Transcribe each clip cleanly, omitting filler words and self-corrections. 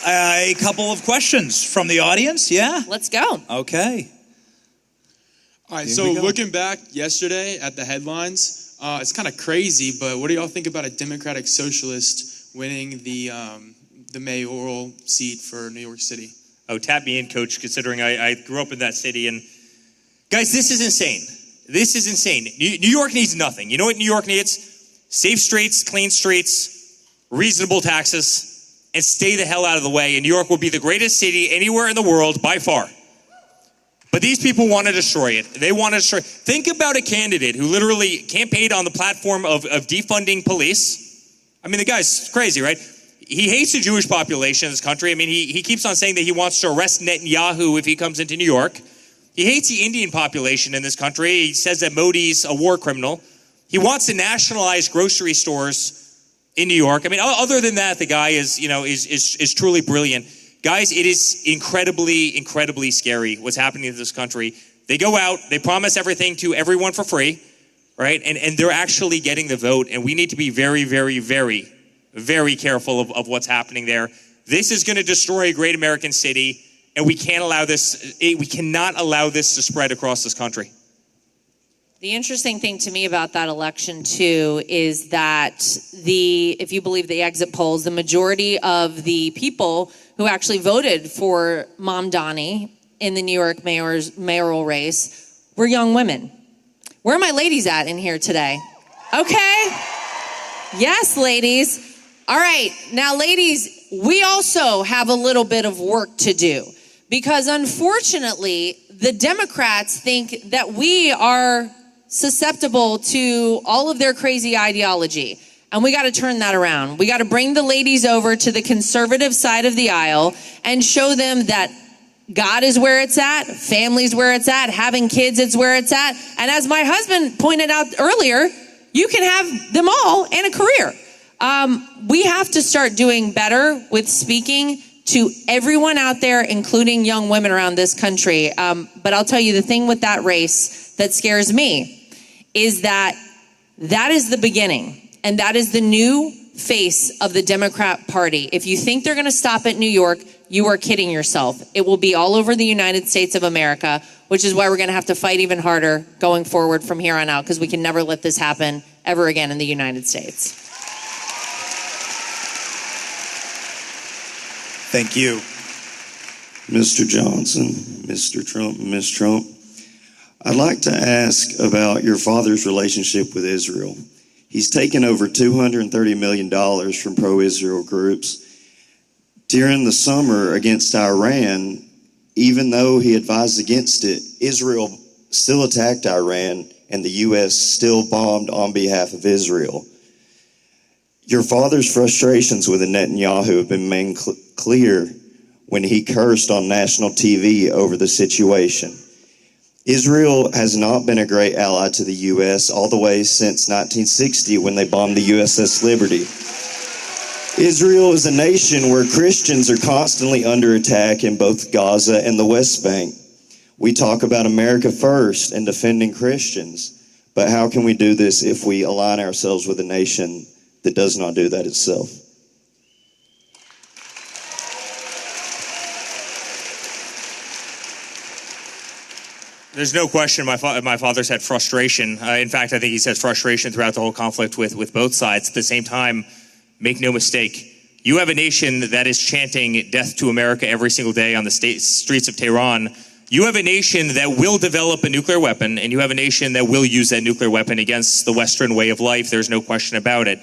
A couple of questions from the audience, yeah? Let's go. Okay. All right, so looking back yesterday at the headlines, it's kind of crazy, but what do y'all think about a Democratic Socialist winning the mayoral seat for New York City? Oh, tap me in, Coach, considering I grew up in that city. And guys, this is insane. This is insane. New York needs nothing. You know what New York needs? Safe streets, clean streets, reasonable taxes, and stay the hell out of the way. And New York will be the greatest city anywhere in the world by far. But these people want to destroy it. They want to destroy it. Think about a candidate who literally campaigned on the platform of defunding police. I mean, the guy's crazy, right? He hates the Jewish population in this country. I mean, he keeps on saying that he wants to arrest Netanyahu if he comes into New York. He hates the Indian population in this country. He says that Modi's a war criminal. He wants to nationalize grocery stores in New York. I mean, other than that, the guy is truly brilliant. Guys, it is incredibly, incredibly scary what's happening in this country. They go out, they promise everything to everyone for free, right? And they're actually getting the vote. And we need to be very, very, very, very careful of what's happening there. This is going to destroy a great American city, and we can't allow this. We cannot allow this to spread across this country. The interesting thing to me about that election, too, is that if you believe the exit polls, the majority of the people who actually voted for Mom Donnie in the New York mayoral race were young women. Where are my ladies at in here today? Okay. Yes, ladies. All right. Now, ladies, we also have a little bit of work to do because, unfortunately, the Democrats think that we are susceptible to all of their crazy ideology. And we got to turn that around. We got to bring the ladies over to the conservative side of the aisle and show them that God is where it's at, family's where it's at, having kids is where it's at. And as my husband pointed out earlier, you can have them all and a career. We have to start doing better with speaking to everyone out there, including young women around this country. But I'll tell you, the thing with that race that scares me is that is the beginning. And that is the new face of the Democrat Party. If you think they're going to stop at New York, you are kidding yourself. It will be all over the United States of America, which is why we're going to have to fight even harder going forward from here on out, because we can never let this happen ever again in the United States. Thank you. Mr. Johnson, Mr. Trump, Ms. Trump, I'd like to ask about your father's relationship with Israel. He's taken over $230 million from pro-Israel groups. During the summer against Iran, even though he advised against it, Israel still attacked Iran, and the U.S. still bombed on behalf of Israel. Your father's frustrations with Netanyahu have been made clear when he cursed on national TV over the situation. Israel has not been a great ally to the U.S. all the way since 1960 when they bombed the USS Liberty. Israel is a nation where Christians are constantly under attack in both Gaza and the West Bank. We talk about America first and defending Christians, but how can we do this if we align ourselves with a nation that does not do that itself? There's no question my father's had frustration. In fact, I think he's had frustration throughout the whole conflict with both sides. At the same time, make no mistake, you have a nation that is chanting death to America every single day on the streets of Tehran. You have a nation that will develop a nuclear weapon, and you have a nation that will use that nuclear weapon against the Western way of life. There's no question about it.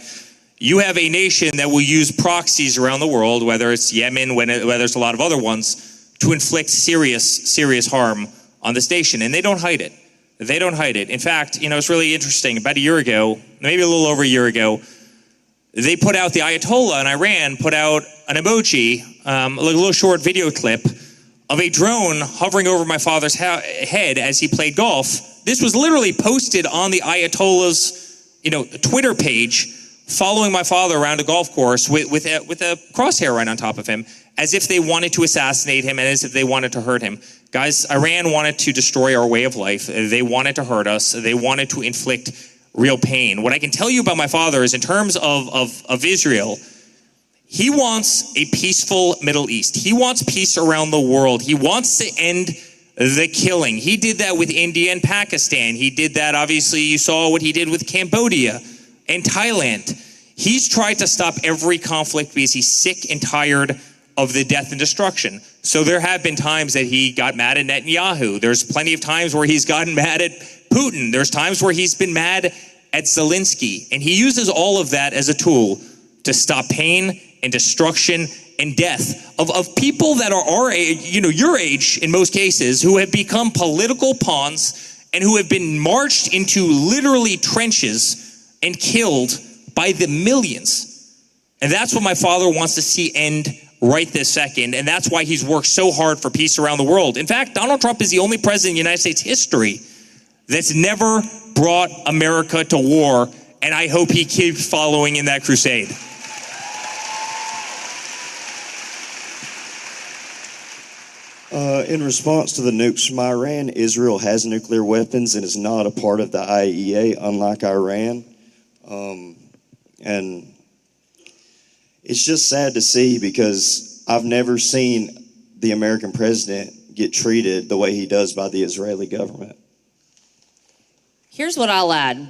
You have a nation that will use proxies around the world, whether it's Yemen, whether it's a lot of other ones, to inflict serious harm on this nation, and they don't hide it. They don't hide it. In fact, it's really interesting. About a year ago, maybe a little over a year ago, they put out, the Ayatollah in Iran put out an emoji, a little short video clip of a drone hovering over my father's head as he played golf. This was literally posted on the Ayatollah's, Twitter page, following my father around a golf course with a crosshair right on top of him, as if they wanted to assassinate him and as if they wanted to hurt him. Guys, Iran wanted to destroy our way of life. They wanted to hurt us. They wanted to inflict real pain. What I can tell you about my father is, in terms of Israel, He wants a peaceful Middle East. He wants peace around the world. He wants to end the killing. He did that with India and Pakistan. He did that, obviously, you saw what he did with Cambodia and Thailand. He's tried to stop every conflict because he's sick and tired of the death and destruction. So there have been times that he got mad at Netanyahu. There's plenty of times where he's gotten mad at Putin. There's times where he's been mad at Zelensky. And he uses all of that as a tool to stop pain and destruction and death of people that are our age, your age in most cases, who have become political pawns and who have been marched into literally trenches and killed by the millions. And that's what my father wants to see end right this second. And that's why he's worked so hard for peace around the world. In fact, Donald Trump is the only president in the United States history that's never brought America to war. And I hope he keeps following in that crusade. In response to the nukes from Iran, Israel has nuclear weapons and is not a part of the IAEA, unlike Iran. And it's just sad to see because I've never seen the American president get treated the way he does by the Israeli government. Here's what I'll add.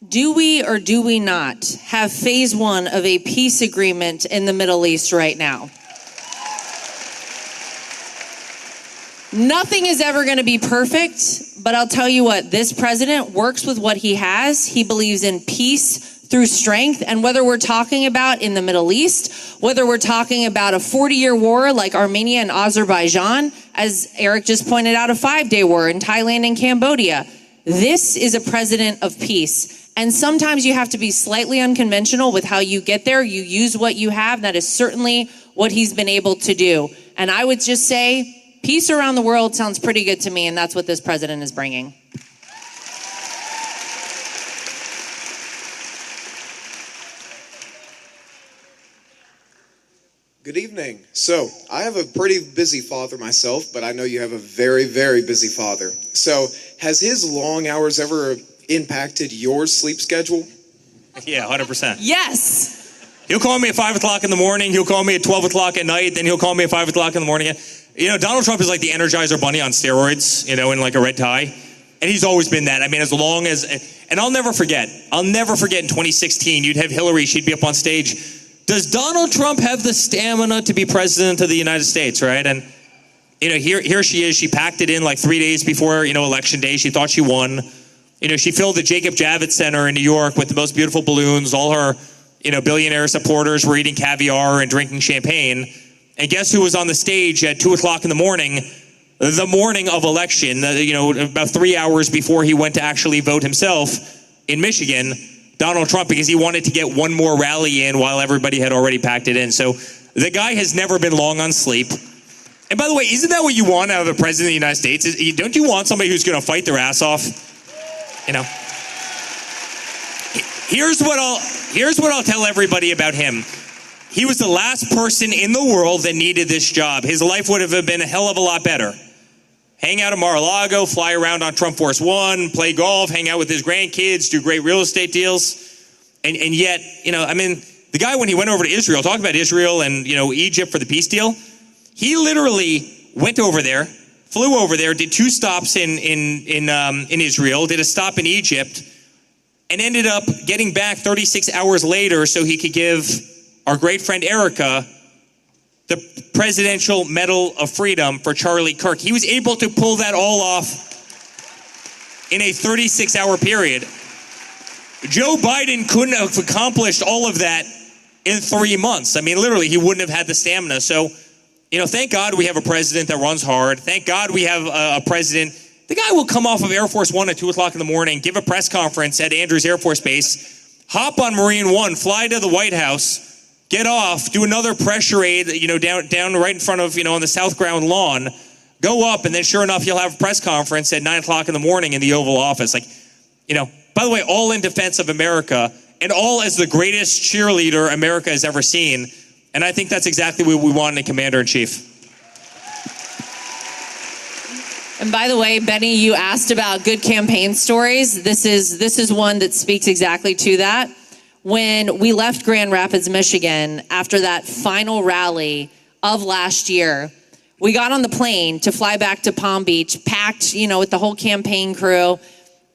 Do we or do we not have phase one of a peace agreement in the Middle East right now? Nothing is ever going to be perfect, but I'll tell you what, this president works with what he has. He believes in peace through strength. And whether we're talking about in the Middle East, whether we're talking about a 40-year war like Armenia and Azerbaijan, as Eric just pointed out, a 5-day war in Thailand and Cambodia, this is a president of peace. And sometimes you have to be slightly unconventional with how you get there. You use what you have. That is certainly what he's been able to do. And I would just say, peace around the world sounds pretty good to me, and that's what this president is bringing. Good evening. So, I have a pretty busy father myself, but I know you have a very, very busy father. So, has his long hours ever impacted your sleep schedule? Yeah, 100%. Yes. He'll call me at 5 o'clock in the morning. He'll call me at 12 o'clock at night. Then he'll call me at 5 o'clock in the morning. Donald Trump is like the Energizer Bunny on steroids, in like a red tie. And he's always been that. I mean, as long as, and I'll never forget in 2016, you'd have Hillary, she'd be up on stage. Does Donald Trump have the stamina to be president of the United States, right? And, here she is. She packed it in like 3 days before, election day. She thought she won. She filled the Jacob Javits Center in New York with the most beautiful balloons. All her, billionaire supporters were eating caviar and drinking champagne. And guess who was on the stage at 2 o'clock in the morning of election, about 3 hours before he went to actually vote himself in Michigan? Donald Trump, because he wanted to get one more rally in while everybody had already packed it in. So the guy has never been long on sleep. And by the way, isn't that what you want out of the president of the United States? Don't you want somebody who's going to fight their ass off? Here's what I'll tell everybody about him. He was the last person in the world that needed this job. His life would have been a hell of a lot better. Hang out at Mar-a-Lago, fly around on Trump Force One, play golf, hang out with his grandkids, do great real estate deals. And yet, the guy, when he went over to Israel, talk about Israel and, Egypt for the peace deal, he literally went over there, flew over there, did 2 stops in Israel, did a stop in Egypt, and ended up getting back 36 hours later so he could give our great friend Erica the Presidential Medal of Freedom for Charlie Kirk. He was able to pull that all off in a 36-hour period. Joe Biden couldn't have accomplished all of that in 3 months. I mean, literally, he wouldn't have had the stamina. So, thank God we have a president that runs hard. Thank God we have a president. The guy will come off of Air Force One at 2 o'clock in the morning, give a press conference at Andrews Air Force Base, hop on Marine One, fly to the White House, get off, do another pressure aid, down right in front of, on the South Ground lawn, go up, and then sure enough, you'll have a press conference at 9 o'clock in the morning in the Oval Office. By the way, all in defense of America, and all as the greatest cheerleader America has ever seen. And I think that's exactly what we want in a commander-in-chief. And by the way, Benny, you asked about good campaign stories. This is one that speaks exactly to that. when we left Grand Rapids, Michigan, after that final rally of last year. We got on the plane to fly back to Palm Beach, packed, with the whole campaign crew.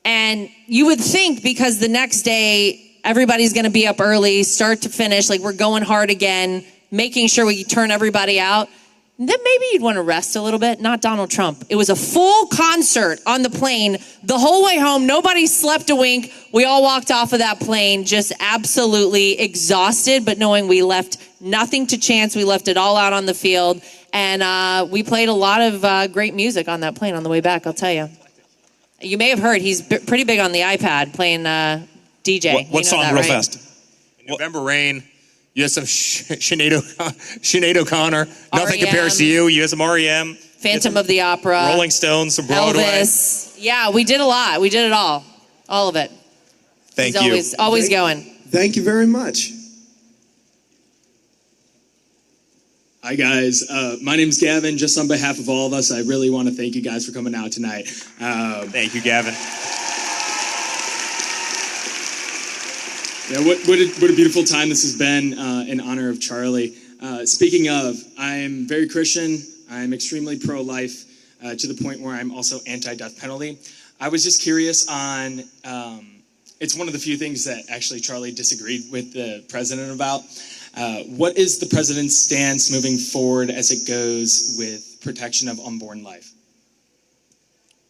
And you would think because the next day, everybody's going to be up early, start to finish, like we're going hard again, making sure we turn everybody out. Then maybe you'd want to rest a little bit. Not Donald Trump. It was a full concert on the plane the whole way home. Nobody slept a wink. We all walked off of that plane just absolutely exhausted, but knowing we left nothing to chance. We left it all out on the field. And we played a lot of great music on that plane on the way back, I'll tell you. You may have heard he's pretty big on the iPad playing DJ. What song, real fast? In November Rain. You have some Sinead O'Connor. Nothing REM. compares to you. You have some REM. Phantom of the Opera. Rolling Stones, some Broadway. Elvis. Yeah, we did a lot. We did it all. All of it. Thank He's you. always going. Thank you very much. Hi, guys. My name's Gavin. Just on behalf of all of us, I really want to thank you guys for coming out tonight. Thank you, Gavin. Yeah, what a beautiful time this has been in honor of Charlie. Speaking of, I'm very Christian. I'm extremely pro-life to the point where I'm also anti-death penalty. I was just curious on, it's one of the few things that actually Charlie disagreed with the president about. What is the president's stance moving forward as it goes with protection of unborn life?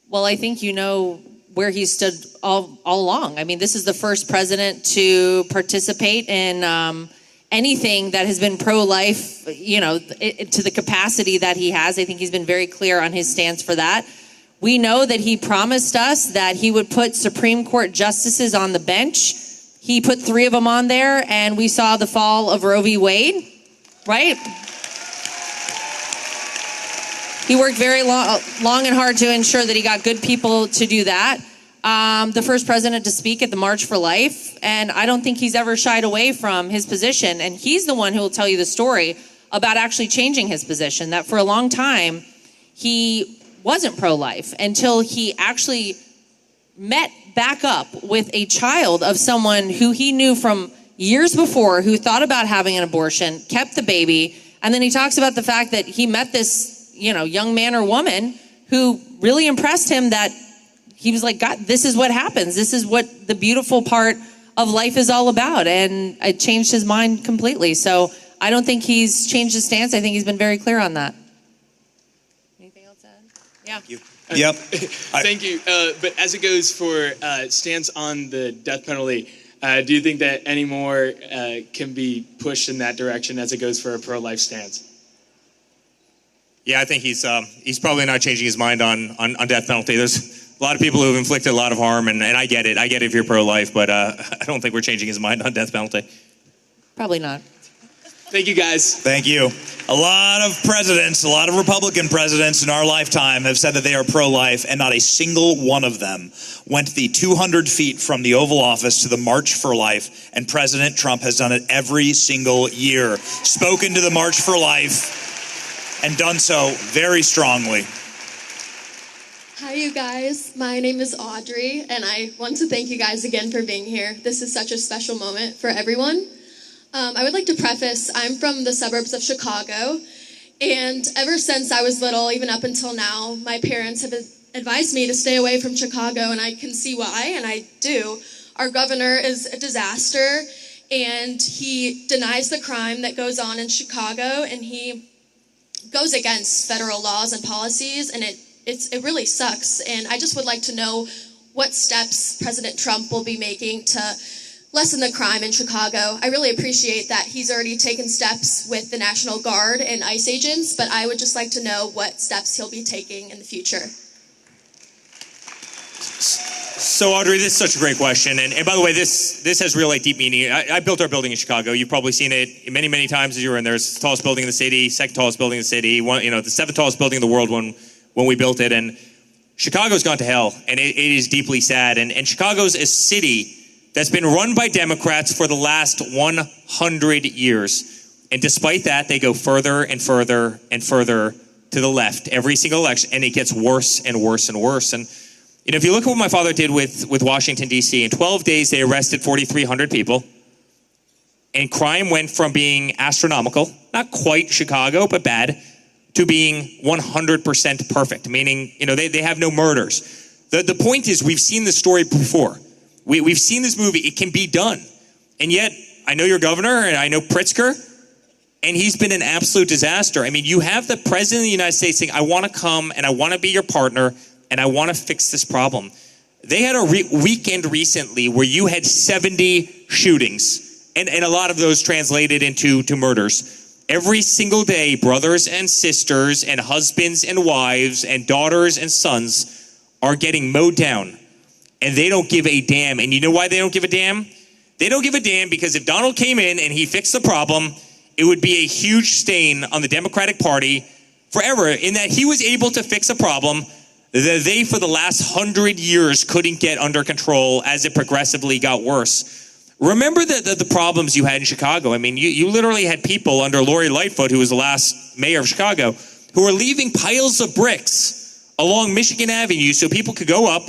Well, I think you know where he stood all along. I mean, this is the first president to participate in anything that has been pro-life, to the capacity that he has. I think he's been very clear on his stance for that. We know that he promised us that he would put Supreme Court justices on the bench. He put 3 of them on there, and we saw the fall of Roe v. Wade, right? He worked very long and hard to ensure that he got good people to do that. The first president to speak at the March for Life, and I don't think he's ever shied away from his position. And he's the one who will tell you the story about actually changing his position, that for a long time, he wasn't pro-life until he actually met back up with a child of someone who he knew from years before who thought about having an abortion, kept the baby, and then he talks about the fact that he met this young man or woman who really impressed him, that he was like, God, this is what happens. This is what the beautiful part of life is all about. And it changed his mind completely. So I don't think he's changed his stance. I think he's been very clear on that. Anything else to add? Yeah. Yep. Thank you. But as it goes for stance on the death penalty, do you think that any more can be pushed in that direction as it goes for a pro-life stance? Yeah, I think he's probably not changing his mind on death penalty. There's a lot of people who have inflicted a lot of harm, and I get it. I get it if you're pro-life, but I don't think we're changing his mind on death penalty. Probably not. Thank you, guys. Thank you. A lot of presidents, a lot of Republican presidents in our lifetime have said that they are pro-life, and not a single one of them went the 200 feet from the Oval Office to the March for Life, and President Trump has done it every single year. Spoken to the March for Life and done so very strongly. Hi, you guys. My name is Audrey, and I want to thank you guys again for being here. This is such a special moment for everyone. I would like to preface, I'm from the suburbs of Chicago, and ever since I was little, even up until now, my parents have advised me to stay away from Chicago, and I can see why, and I do. Our governor is a disaster, and he denies the crime that goes on in Chicago, and he goes against federal laws and policies, and it really sucks. And I just would like to know what steps President Trump will be making to lessen the crime in Chicago. I really appreciate that he's already taken steps with the National Guard and ICE agents, but I would just like to know what steps he'll be taking in the future. So, Audrey, this is such a great question. And by the way, this has real deep meaning. I built our building in Chicago. You've probably seen it many, many times as you were in there. It's the tallest building in the city, second tallest building in the city, the seventh tallest building in the world when we built it. And Chicago's gone to hell, and it is deeply sad. And Chicago's a city that's been run by Democrats for the last 100 years. And despite that, they go further and further and further to the left every single election, and it gets worse and worse and worse. And if you look at what my father did with Washington, D.C., in 12 days, they arrested 4,300 people. And crime went from being astronomical, not quite Chicago, but bad, to being 100% perfect, meaning, they have no murders. The point is, we've seen this story before. We've seen this movie. It can be done. And yet, I know your governor, and I know Pritzker, and he's been an absolute disaster. I mean, you have the president of the United States saying, I want to come, and I want to be your partner, and I want to fix this problem. They had a weekend recently where you had 70 shootings, and a lot of those translated into murders. Every single day, brothers and sisters and husbands and wives and daughters and sons are getting mowed down, and they don't give a damn. And you know why they don't give a damn? They don't give a damn because if Donald came in and he fixed the problem, it would be a huge stain on the Democratic Party forever, in that he was able to fix a problem that they, for the last 100 years, couldn't get under control as it progressively got worse. Remember the problems you had in Chicago. I mean, you literally had people under Lori Lightfoot, who was the last mayor of Chicago, who were leaving piles of bricks along Michigan Avenue so people could go up,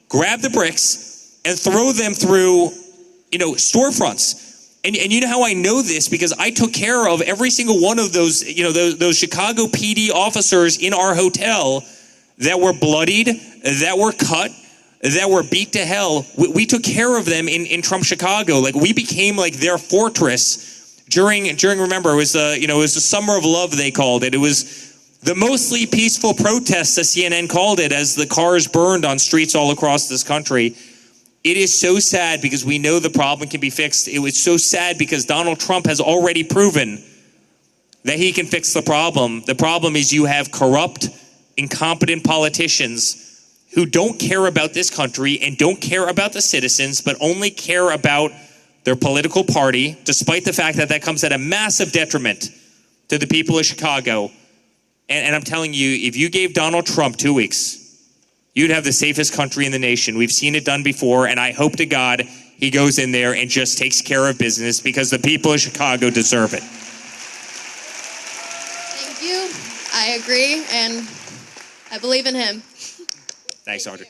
grab the bricks, and throw them through, storefronts. And you know how I know this? Because I took care of every single one of those, those Chicago PD officers in our hotel that were bloodied, that were cut, that were beat to hell. We took care of them in Trump Chicago. Like, we became like their fortress during remember, it was it was the summer of love, they called it. It was the mostly peaceful protests, as CNN called it, as the cars burned on streets all across this country. It is so sad because we know the problem can be fixed. It was so sad because Donald Trump has already proven that he can fix the problem. The problem is you have corrupt, incompetent politicians who don't care about this country and don't care about the citizens, but only care about their political party, despite the fact that comes at a massive detriment to the people of Chicago. And I'm telling you, if you gave Donald Trump 2 weeks, you'd have the safest country in the nation. We've seen it done before, and I hope to God he goes in there and just takes care of business, because the people of Chicago deserve it. Thank you. I agree, and I believe in him. Thanks, Audrey.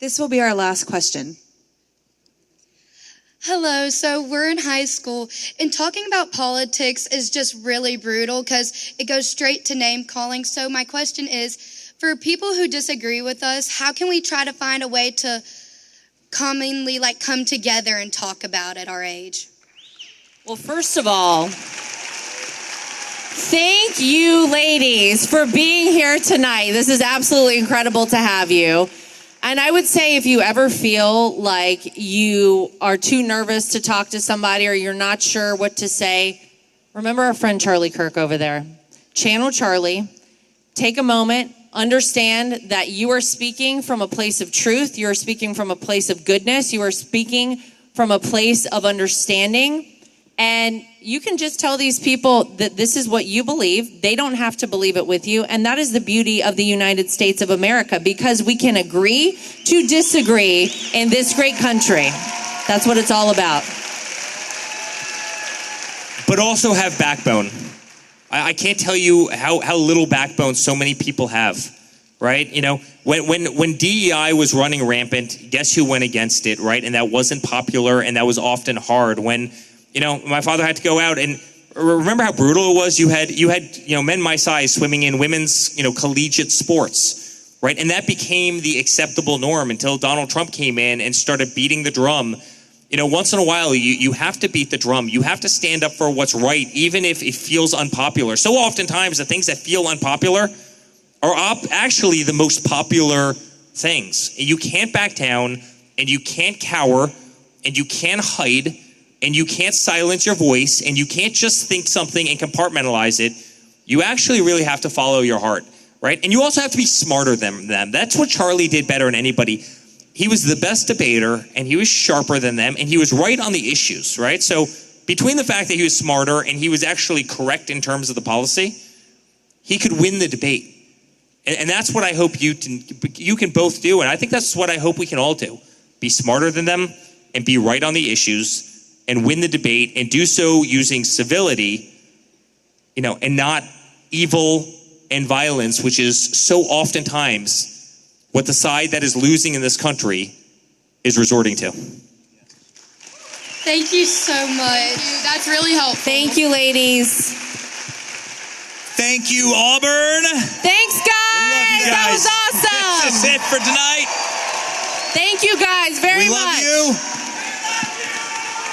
This will be our last question. Hello, so we're in high school, and talking about politics is just really brutal because it goes straight to name calling. So my question is, for people who disagree with us, how can we try to find a way to commonly come together and talk about it our age? Well, first of all, thank you, ladies, for being here tonight. This is absolutely incredible to have you. And I would say, if you ever feel like you are too nervous to talk to somebody or you're not sure what to say, remember our friend Charlie Kirk over there. Channel Charlie. Take a moment. Understand that you are speaking from a place of truth. You are speaking from a place of goodness. You are speaking from a place of understanding. And you can just tell these people that this is what you believe. They don't have to believe it with you. And that is the beauty of the United States of America, because we can agree to disagree in this great country. That's what it's all about. But also have backbone. I can't tell you how little backbone so many people have, right? When DEI was running rampant, guess who went against it, right? And that wasn't popular, and that was often hard. When my father had to go out, and remember how brutal it was? You had men my size swimming in women's, collegiate sports, right? And that became the acceptable norm until Donald Trump came in and started beating the drum. Once in a while, you have to beat the drum. You have to stand up for what's right, even if it feels unpopular. So oftentimes, the things that feel unpopular are actually the most popular things. You can't back down, and you can't cower, and you can't hide, and you can't silence your voice, and you can't just think something and compartmentalize it. You actually really have to follow your heart, right? And you also have to be smarter than them. That's what Charlie did better than anybody. He was the best debater, and he was sharper than them, and he was right on the issues, right? So between the fact that he was smarter and he was actually correct in terms of the policy, he could win the debate. And that's what I hope you can both do, and I think that's what I hope we can all do. Be smarter than them and be right on the issues, and win the debate, and do so using civility, and not evil and violence, which is so oftentimes what the side that is losing in this country is resorting to. Thank you so much. That's really helpful. Thank you, ladies. Thank you, Auburn. Thanks, guys. We love you guys. That was awesome. This is it for tonight. Thank you guys very We much. love you.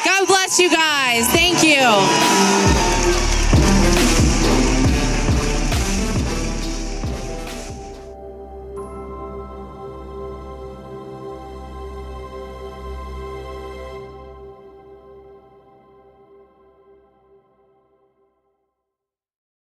God bless you guys. Thank you.